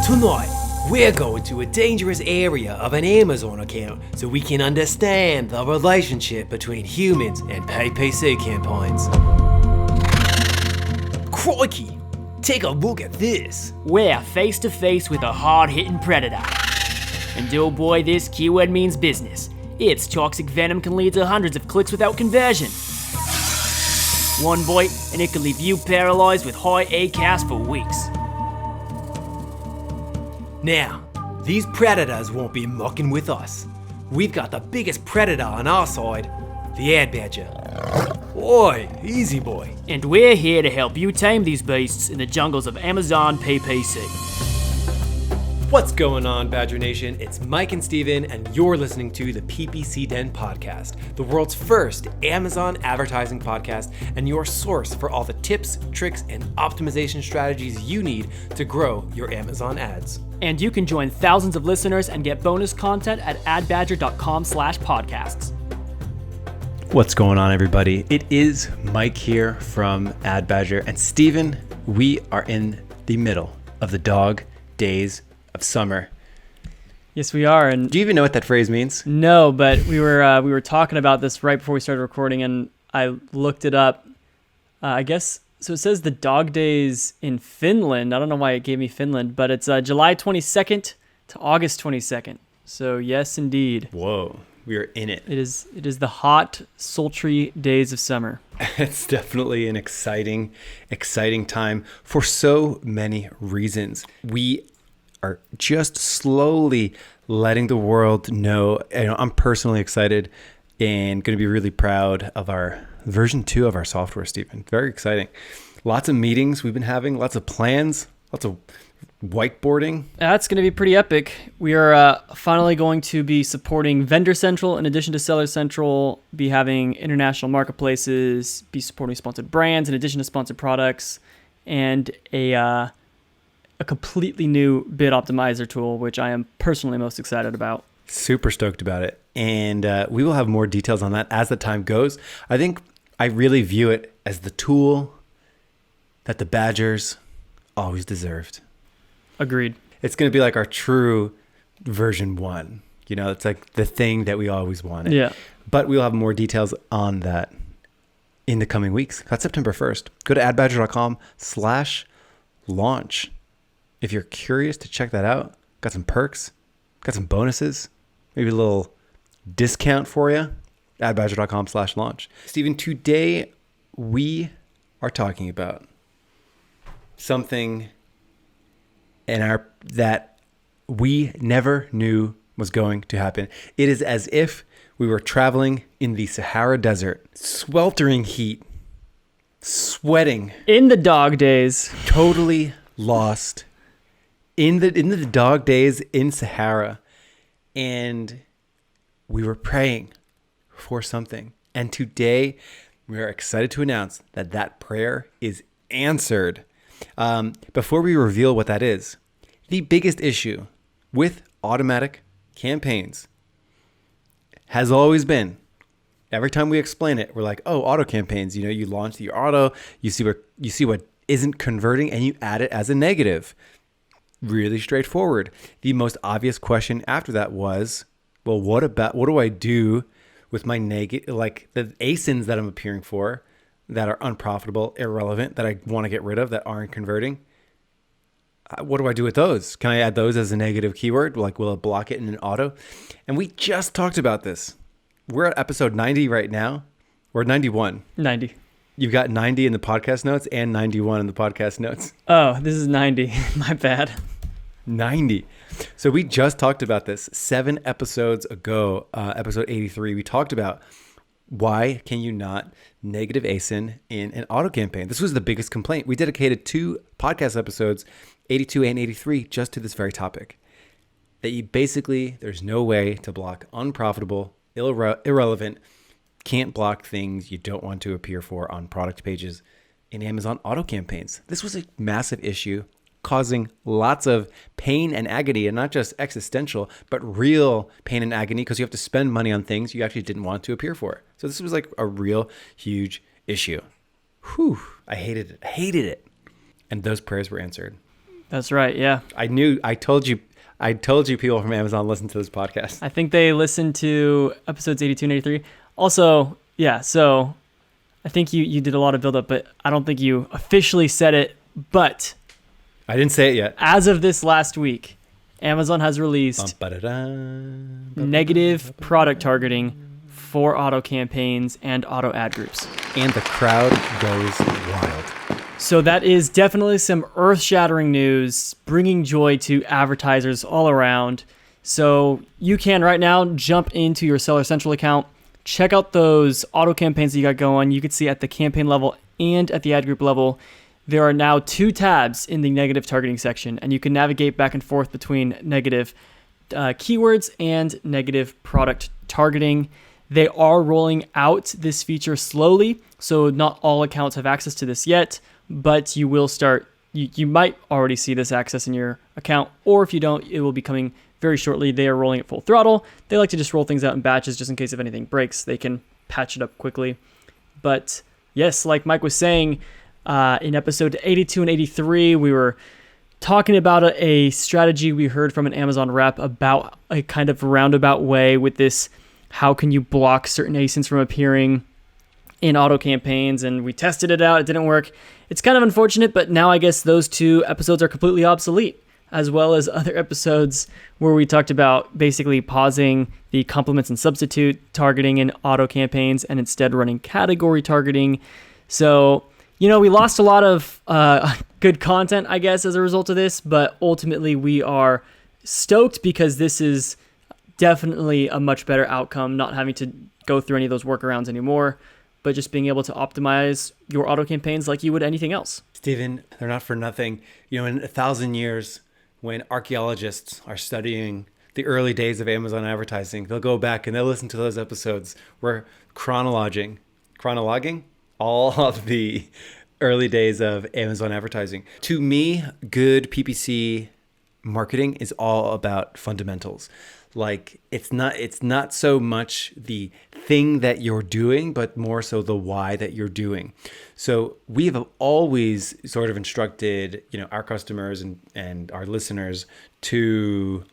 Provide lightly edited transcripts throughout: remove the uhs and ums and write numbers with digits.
Tonight, we're going to a dangerous area of an Amazon account so we can understand the relationship between humans and PPC campaigns. Crikey! Take a look at this. We're face to face with a hard-hitting predator. And oh boy, this keyword means business. Its toxic venom can lead to hundreds of clicks without conversion. One bite, and it can leave you paralyzed with high ACAS for weeks. Now, these predators won't be mucking with us. We've got the biggest predator on our side, the ad badger. Oi, easy boy. And we're here to help you tame these beasts in the jungles of Amazon PPC. What's going on, Badger Nation? It's Mike and Steven, and you're listening to the PPC Den podcast, the world's first Amazon advertising podcast, and your source for all the tips, tricks, and optimization strategies you need to grow your Amazon ads. And you can join thousands of listeners and get bonus content at adbadger.com/podcasts. What's going on, everybody? It is Mike here from Ad Badger, and Steven, we are in the middle of the dog days of summer. Yes, we are. And do you even know what that phrase means? No, but we were talking about this right before we started recording, and I looked it up. I guess so. It says the dog days in Finland. I don't know why it gave me Finland, but it's July 22nd to August 22nd. So yes, indeed. Whoa, we are in it. It is the hot, sultry days of summer. It's definitely an exciting time for so many reasons. We are just slowly letting the world know. I'm personally excited and going to be really proud of our version 2 of our software, Stephen. Very exciting. Lots of meetings we've been having, lots of plans, lots of whiteboarding. That's going to be pretty epic. We are finally going to be supporting Vendor Central in addition to Seller Central, be having international marketplaces, be supporting sponsored brands in addition to sponsored products, and a completely new bid optimizer tool, which I am personally most excited about. Super stoked about it. And we will have more details on that as the time goes. I think I really view it as the tool that the Badgers always deserved. Agreed. It's going to be like our true version 1. It's like the thing that we always wanted. Yeah. But we'll have more details on that in the coming weeks. That's September 1st. Go to adbadger.com/launch. If you're curious to check that out, got some perks, got some bonuses, maybe a little discount for you. adbadger.com/launch. Steven, today we are talking about something that we never knew was going to happen. It is as if we were traveling in the Sahara Desert, sweltering heat, sweating. In the dog days. Totally lost. In the dog days in Sahara, and we were praying for something. And today, we are excited to announce that prayer is answered. Before we reveal what that is, the biggest issue with automatic campaigns has always been, every time we explain it, we're like, oh, auto campaigns. You launch your auto, you see what isn't converting, and you add it as a negative. Really straightforward. The most obvious question after that was, well, what do I do with my negative, like the ASINs that I'm appearing for that are unprofitable, irrelevant, that I want to get rid of, that aren't converting? What do I do with those? Can I add those as a negative keyword? Like, will it block it in an auto? And we just talked about this. We're at episode 90 right now. We're 91. 90. You've got 90 in the podcast notes and 91 in the podcast notes. Oh, this is 90. My bad. 90. So we just talked about this 7 episodes ago, episode 83. We talked about why can you not negative ASIN in an auto campaign? This was the biggest complaint. We dedicated 2 podcast episodes, 82 and 83, just to this very topic. That there's no way to block unprofitable, irrelevant, can't block things you don't want to appear for on product pages in Amazon auto campaigns. This was a massive issue, causing lots of pain and agony, and not just existential, but real pain and agony, because you have to spend money on things you actually didn't want to appear for. So this was like a real huge issue. Whew, I hated it. And those prayers were answered. That's right. Yeah. I told you people from Amazon listen to this podcast. I think they listened to episodes 82 and 83. Also, yeah, so I think you did a lot of build-up, but I don't think you officially said it. But I didn't say it yet. as of this last week, Amazon has released negative product targeting for auto campaigns and auto ad groups. And the crowd goes wild. So that is definitely some earth-shattering news, bringing joy to advertisers all around. So you can right now jump into your Seller Central account, check out those auto campaigns that you got going. You can see at the campaign level and at the ad group level, there are now 2 tabs in the negative targeting section, and you can navigate back and forth between negative keywords and negative product targeting. They are rolling out this feature slowly, so not all accounts have access to this yet, but you will start, you might already see this access in your account, or if you don't, it will be coming very shortly. They are rolling it full throttle. They like to just roll things out in batches just in case if anything breaks, they can patch it up quickly. But yes, like Mike was saying, in episode 82 and 83, we were talking about a strategy we heard from an Amazon rep about a kind of roundabout way with this, how can you block certain ASINs from appearing in auto campaigns, and we tested it out. It didn't work. It's kind of unfortunate, but now I guess those 2 episodes are completely obsolete, as well as other episodes where we talked about basically pausing the complements and substitute targeting in auto campaigns and instead running category targeting. So, we lost a lot of good content, I guess, as a result of this, but ultimately we are stoked because this is definitely a much better outcome, not having to go through any of those workarounds anymore, but just being able to optimize your auto campaigns like you would anything else. Steven, they're not for nothing. In 1,000 years, when archaeologists are studying the early days of Amazon advertising, they'll go back and they'll listen to those episodes where chronologing all of the early days of Amazon advertising. To me, good PPC marketing is all about fundamentals. Like it's not so much the thing that you're doing, but more so the why that you're doing. So we have always sort of instructed, our customers and our listeners to,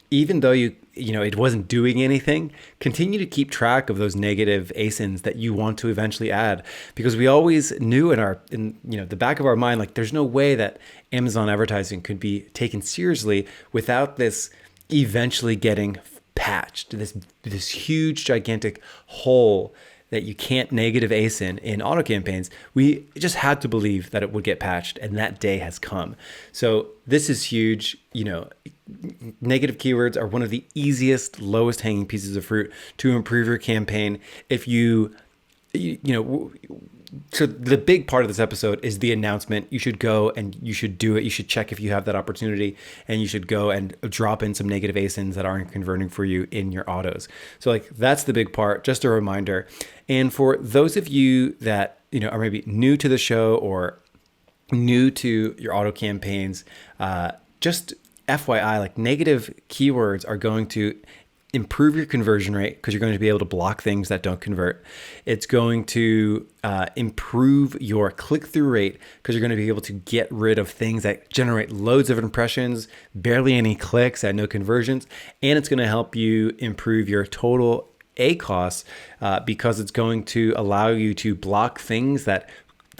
even though it wasn't doing anything, continue to keep track of those negative ASINs that you want to eventually add, because we always knew in the back of our mind, like there's no way that Amazon advertising could be taken seriously without this eventually getting patched, this huge gigantic hole that you can't negative ASIN in auto campaigns. We just had to believe that it would get patched, and that day has come. So this is huge. Negative keywords are one of the easiest, lowest hanging pieces of fruit to improve your campaign. If so the big part of this episode is the announcement. You should go and you should do it. You should check if you have that opportunity, and you should go and drop in some negative ASINs that aren't converting for you in your autos. So that's the big part, just a reminder. And for those of you that, are maybe new to the show or new to your auto campaigns, just FYI, negative keywords are going to improve your conversion rate because you're going to be able to block things that don't convert. It's going to improve your click-through rate because you're going to be able to get rid of things that generate loads of impressions, barely any clicks, and no conversions. And it's going to help you improve your total ACoS because it's going to allow you to block things that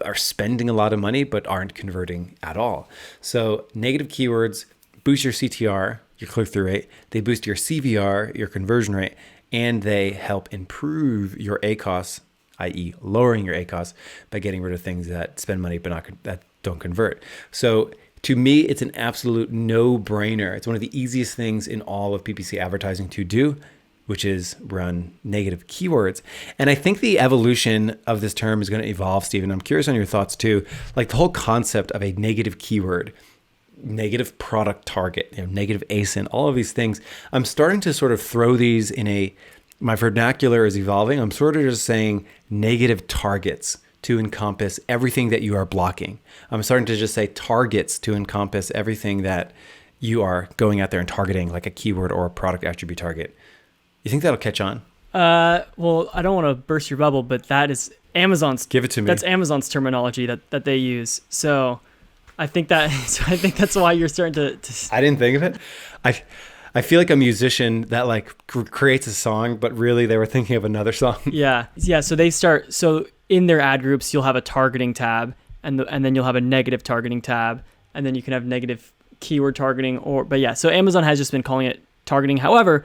are spending a lot of money but aren't converting at all. So negative keywords boost your CTR, your click-through rate, they boost your CVR, your conversion rate, and they help improve your ACoS, i.e. lowering your ACoS by getting rid of things that spend money but that don't convert. So to me, it's an absolute no-brainer. It's one of the easiest things in all of PPC advertising to do, which is run negative keywords. And I think the evolution of this term is going to evolve, Stephen. I'm curious on your thoughts too. The whole concept of a negative keyword, negative product target, negative ASIN, all of these things. I'm starting to sort of throw these my vernacular is evolving. I'm sort of just saying negative targets to encompass everything that you are blocking. I'm starting to just say targets to encompass everything that you are going out there and targeting, like a keyword or a product attribute target. You think that'll catch on? Well, I don't want to burst your bubble, but that is Amazon's. Give it to me. That's Amazon's terminology that they use. So I think that's why you're starting to I didn't think of it. I feel like a musician that like creates a song, but really they were thinking of another song. Yeah. So in their ad groups, you'll have a targeting tab, and then you'll have a negative targeting tab, and then you can have negative keyword targeting. So Amazon has just been calling it targeting. However,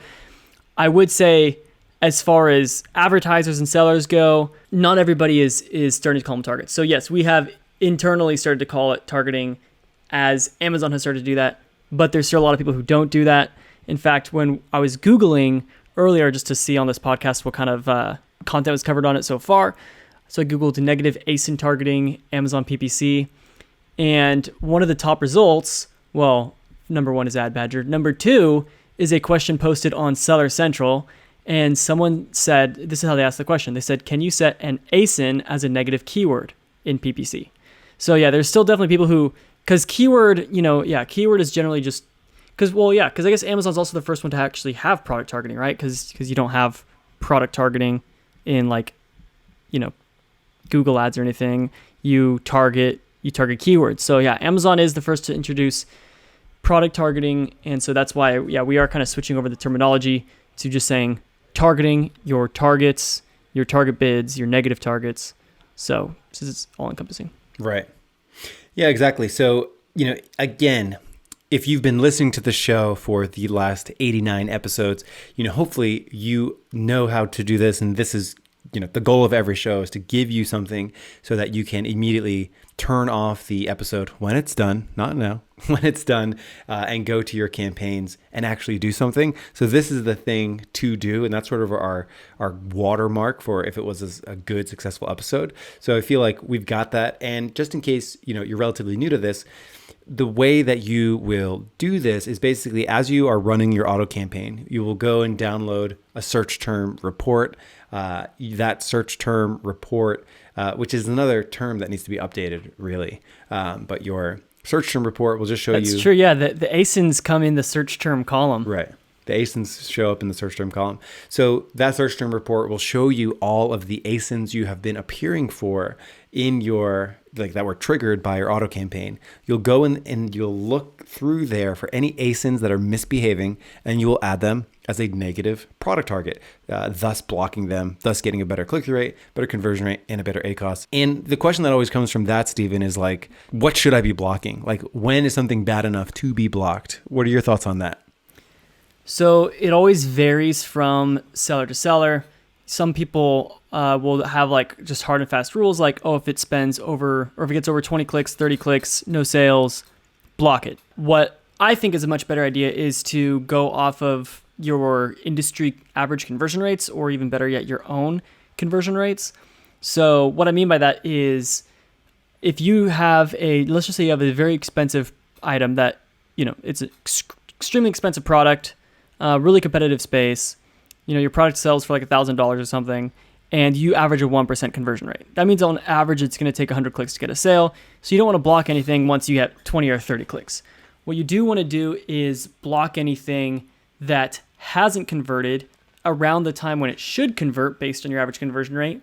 I would say, as far as advertisers and sellers go, not everybody is starting to call them targets. So yes, we have internally started to call it targeting, as Amazon has started to do that, but there's still a lot of people who don't do that. In fact, when I was Googling earlier just to see on this podcast what kind of content was covered on it so far, so I Googled negative ASIN targeting, Amazon PPC, and one of the top results, well, number one is Ad Badger. Number two is a question posted on Seller Central, and someone said, this is how they asked the question. They said, can you set an ASIN as a negative keyword in PPC? So yeah, there's still definitely people who, because keyword, keyword is generally just, because I guess Amazon's also the first one to actually have product targeting, right? Because you don't have product targeting in Google ads or anything. You target keywords. So yeah, Amazon is the first to introduce product targeting, and so that's why we are kind of switching over the terminology to just saying targeting your targets, your target bids, your negative targets. So this is all encompassing. Right. Yeah, exactly. So, again, if you've been listening to the show for the last 89 episodes, hopefully you know how to do this. And this is, the goal of every show is to give you something so that you can immediately turn off the episode when it's done, not now, when it's done, and go to your campaigns and actually do something. So this is the thing to do. And that's sort of our watermark for if it was a good, successful episode. So I feel like we've got that. And just in case, you're relatively new to this, the way that you will do this is basically as you are running your auto campaign, you will go and download a search term report. That search term report, which is another term that needs to be updated, really. But your search term report will just show you. That's true. Yeah, the ASINs come in the search term column. Right. The ASINs show up in the search term column. So that search term report will show you all of the ASINs you have been appearing for in your, that were triggered by your auto campaign. You'll go in and you'll look through there for any ASINs that are misbehaving, and you will add them as a negative product target, thus blocking them, thus getting a better click-through rate, better conversion rate, and a better ACoS. And the question that always comes from that, Stephen, is what should I be blocking? When is something bad enough to be blocked? What are your thoughts on that? So it always varies from seller to seller. Some people will have just hard and fast rules, if it spends over, or if it gets over 20 clicks, 30 clicks, no sales, block it. What I think is a much better idea is to go off of your industry average conversion rates, or even better yet, your own conversion rates. So what I mean by that is, if you have let's just say you have a very expensive item that, it's an extremely expensive product, really competitive space, your product sells for $1,000 or something, and you average a 1% conversion rate. That means on average, it's going to take 100 clicks to get a sale. So you don't want to block anything once you get 20 or 30 clicks. What you do want to do is block anything that hasn't converted around the time when it should convert based on your average conversion rate,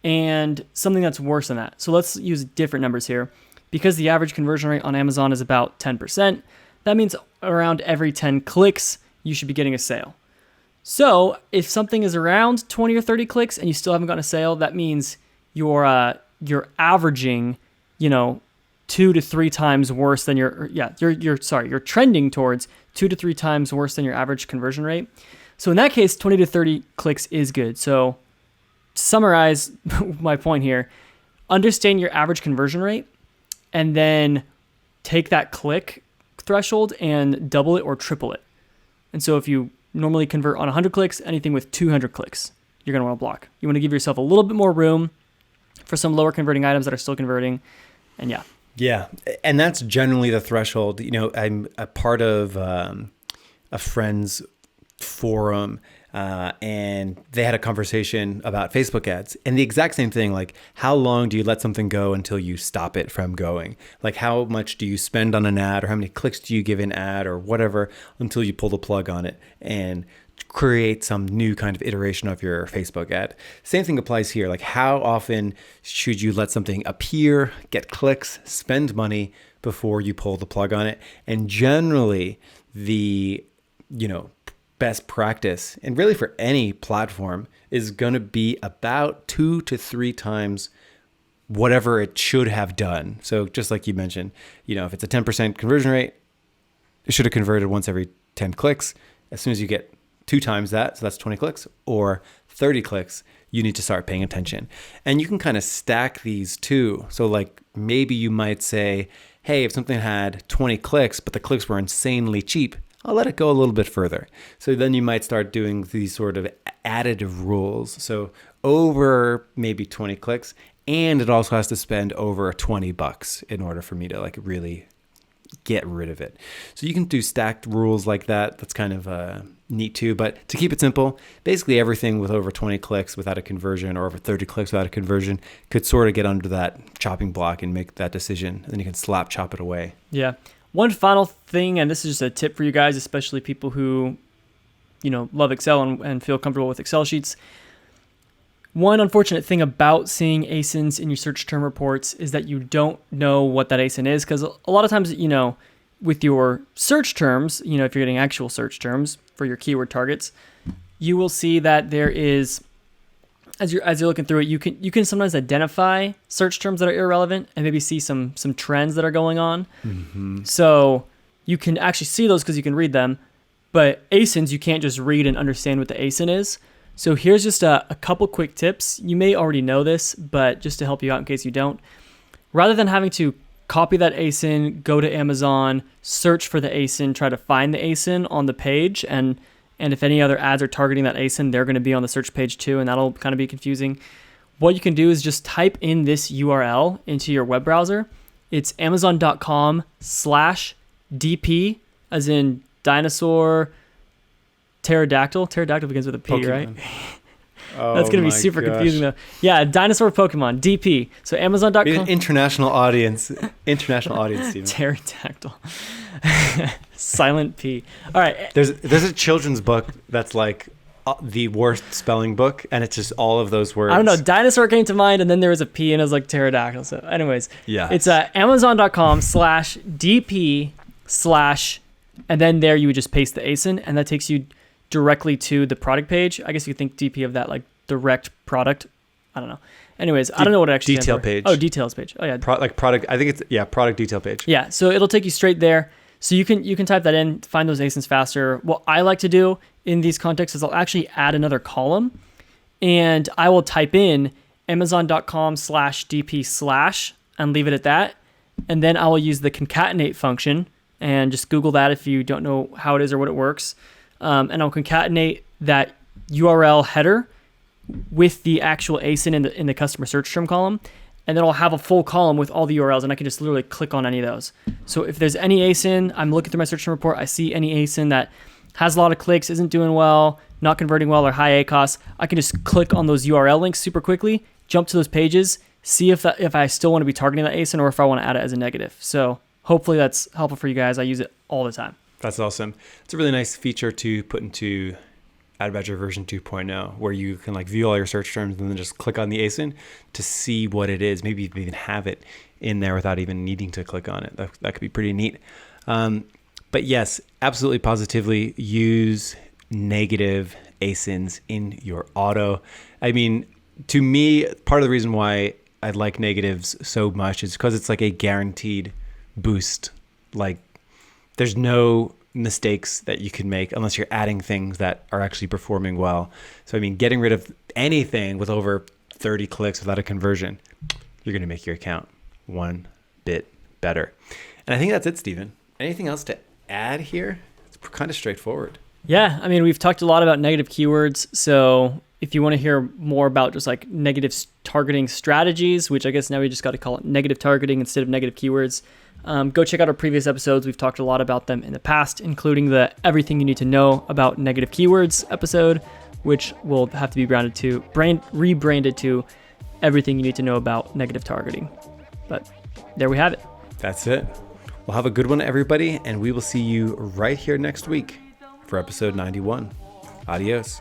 and something that's worse than that. So let's use different numbers here. Because the average conversion rate on Amazon is about 10%, that means around every 10 clicks, you should be getting a sale. So if something is around 20 or 30 clicks and you still haven't gotten a sale, that means you're averaging, 2 to 3 times worse than you're trending towards 2 to 3 times worse than your average conversion rate. So in that case, 20 to 30 clicks is good. So to summarize my point here, understand your average conversion rate, and then take that click threshold and double it or triple it. And so if you normally convert on 100 clicks, anything with 200 clicks, you're going to want to block. You want to give yourself a little bit more room for some lower converting items that are still converting. And yeah. Yeah. And that's generally the threshold. I'm a part of a friend's forum, and they had a conversation about Facebook ads, and the exact same thing. How long do you let something go until you stop it from going? How much do you spend on an ad, or how many clicks do you give an ad, or whatever, until you pull the plug on it and create some new kind of iteration of your Facebook ad. Same thing applies here. How often should you let something appear, get clicks, spend money before you pull the plug on it. And generally, the best practice, and really for any platform, is going to be about 2 to 3 times whatever it should have done. So just like you mentioned, if it's a 10% conversion rate, it should have converted once every 10 clicks. As soon as you get 2 times that, so that's 20 clicks or 30 clicks, you need to start paying attention. And you can kind of stack these too. So like maybe you might say, hey, if something had 20 clicks, but the clicks were insanely cheap, I'll let it go a little bit further. So then you might start doing these sort of additive rules. So over maybe 20 clicks, and it also has to spend over $20 in order for me to like really get rid of it. So you can do stacked rules like that. That's kind of neat too. But to keep it simple, basically everything with over 20 clicks without a conversion or over 30 clicks without a conversion could sort of get under that chopping block and make that decision. And then you can chop it away. Yeah. One final thing, and this is just a tip for you guys, especially people who, love Excel and feel comfortable with Excel sheets. One unfortunate thing about seeing ASINs in your search term reports is that you don't know what that ASIN is, because a lot of times, with your search terms, if you're getting actual search terms for your keyword targets, you will see that there is, as you're looking through it, you can sometimes identify search terms that are irrelevant and maybe see some trends that are going on. Mm-hmm. So you can actually see those because you can read them, but ASINs you can't just read and understand what the ASIN is. So here's just a couple quick tips. You may already know this, but just to help you out in case you don't, rather than having to copy that ASIN, go to Amazon, search for the ASIN, try to find the ASIN on the page, and if any other ads are targeting that ASIN, they're going to be on the search page too, and that'll kind of be confusing. What you can do is just type in this URL into your web browser. It's amazon.com/DP, as in dinosaur, pterodactyl. Pterodactyl begins with a P, Pokemon. Right? That's going to be super confusing though. Yeah, dinosaur Pokemon, DP. So amazon.com. Be an international audience, Steven. Pterodactyl. Silent P. All right. There's a children's book that's like the worst spelling book, and it's just all of those words. I don't know. Dinosaur came to mind, and then there was a P, and it was like pterodactyl. So anyways, yeah, it's amazon.com/DP/ and then there you would just paste the ASIN, and that takes you directly to the product page. I guess you think DP of that, like direct product. I don't know. Anyways, I don't know what it actually detail page. Oh, details page. Oh yeah. Product. I think it's product detail page. Yeah. So it'll take you straight there. So you can type that in, find those ASINs faster. What I like to do in these contexts is I'll actually add another column, and I will type in amazon.com/DP/ and leave it at that. And then I will use the concatenate function, and just Google that if you don't know how it is or what it works. And I'll concatenate that URL header with the actual ASIN in the customer search term column. And then I'll have a full column with all the URLs, and I can just literally click on any of those. So if there's any ASIN, I'm looking through my search term report, I see any ASIN that has a lot of clicks, isn't doing well, not converting well, or high ACOS, I can just click on those URL links super quickly, jump to those pages, see if I still want to be targeting that ASIN or if I want to add it as a negative. So hopefully that's helpful for you guys. I use it all the time. That's awesome. It's a really nice feature to put into AdBadger version 2.0, where you can like view all your search terms and then just click on the ASIN to see what it is. Maybe you can even have it in there without even needing to click on it. That could be pretty neat. But yes, absolutely positively use negative ASINs in your auto. I mean, to me, part of the reason why I like negatives so much is because it's like a guaranteed boost. Like there's no mistakes that you can make unless you're adding things that are actually performing well. So, I mean, getting rid of anything with over 30 clicks without a conversion, you're going to make your account one bit better. And I think that's it, Steven. Anything else to add here? It's kind of straightforward. Yeah, I mean, we've talked a lot about negative keywords. So if you want to hear more about just like negative targeting strategies, which I guess now we just got to call it negative targeting instead of negative keywords, go check out our previous episodes. We've talked a lot about them in the past, including the everything you need to know about negative keywords episode, which will have to be rebranded to everything you need to know about negative targeting. But there we have it. That's it. Well, have a good one, everybody, and we will see you right here next week for episode 91. Adios.